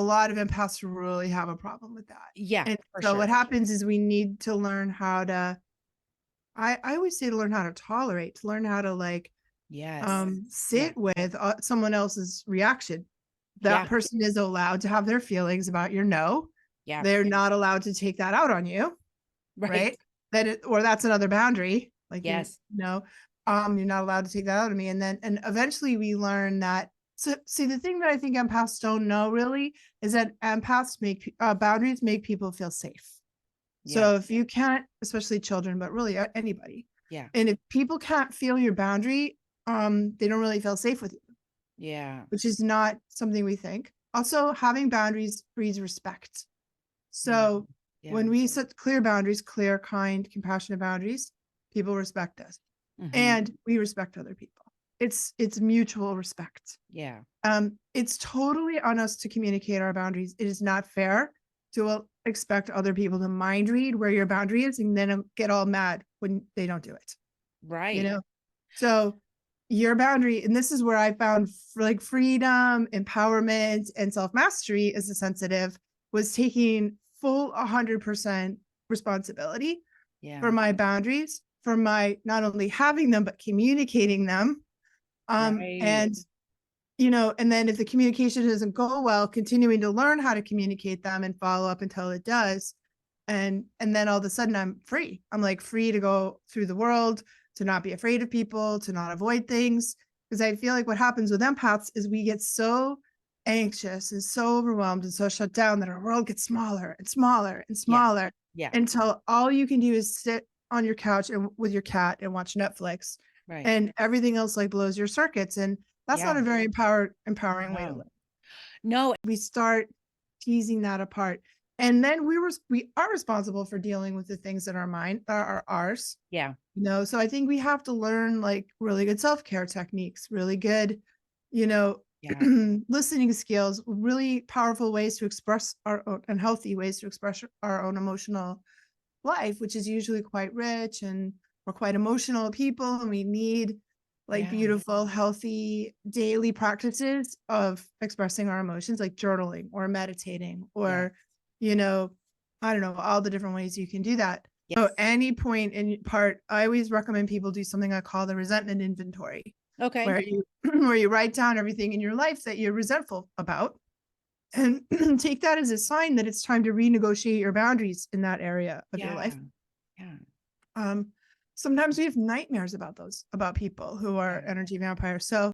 a lot of empaths really have a problem with that. Yeah, And for so sure. what happens is we need to learn how to, I always say to learn how to tolerate, to learn how to like Yes. Yeah. sit with someone else's reaction. That Yeah. person is allowed to have their feelings about your no. Yeah. They're not allowed to take that out on you, Right. right? Or that's another boundary. Like Yes. you're not allowed to take that out of me. And eventually we learn that. So see, the thing that I think empaths don't know really is that empaths make boundaries make people feel safe. Yeah. So if you can't, especially children, but really anybody, Yeah. and if people can't feel your boundary, they don't really feel safe with you, Yeah. which is not something we think. Also, having boundaries breeds respect. Mm. So Yeah. when we set clear boundaries, clear, kind, compassionate boundaries, people respect us Mhm. and we respect other people. It's mutual respect. Yeah. It's totally on us to communicate our boundaries. It is not fair to expect other people to mind read where your boundary is and then get all mad when they don't do it. You Right. know, so your boundary, and this is where I found like freedom, empowerment, and self mastery as a sensitive was taking full 100% responsibility for Yeah. my boundaries, for my not only having them but communicating them. Right. And and then if the communication doesn't go well, continuing to learn how to communicate them and follow up until it does. And then all of a sudden I'm free. I'm like free to go through the world, to not be afraid of people, to not avoid things. Because I feel like what happens with empaths is we get so anxious and so overwhelmed and so shut down that our world gets smaller and smaller and Yeah. smaller Yeah. until all you can do is sit on your couch and with your cat and watch Netflix Right. and everything else like blows your circuits. And that's not Yeah. a very empowering way to No. live. No. We start teasing that apart. And then we are responsible for dealing with the things that are mine are ours. Yeah. So I think we have to learn like really good self-care techniques, really good, you know, Yeah. listening skills, really powerful ways to express our own and healthy ways to express our own emotional life, which is usually quite rich and we're quite emotional people and we need like Yeah. beautiful, healthy daily practices of expressing our emotions, like journaling or meditating Yeah. or, I don't know, all the different ways you can do that. So Yes. any point in part, I always recommend people do something I call the resentment inventory, Okay. where you where you write down everything in your life that you're resentful about and take that as a sign that it's time to renegotiate your boundaries in that area of your life. Yeah. Yeah. Um, Sometimes we have nightmares about people who are Yeah. energy vampires. So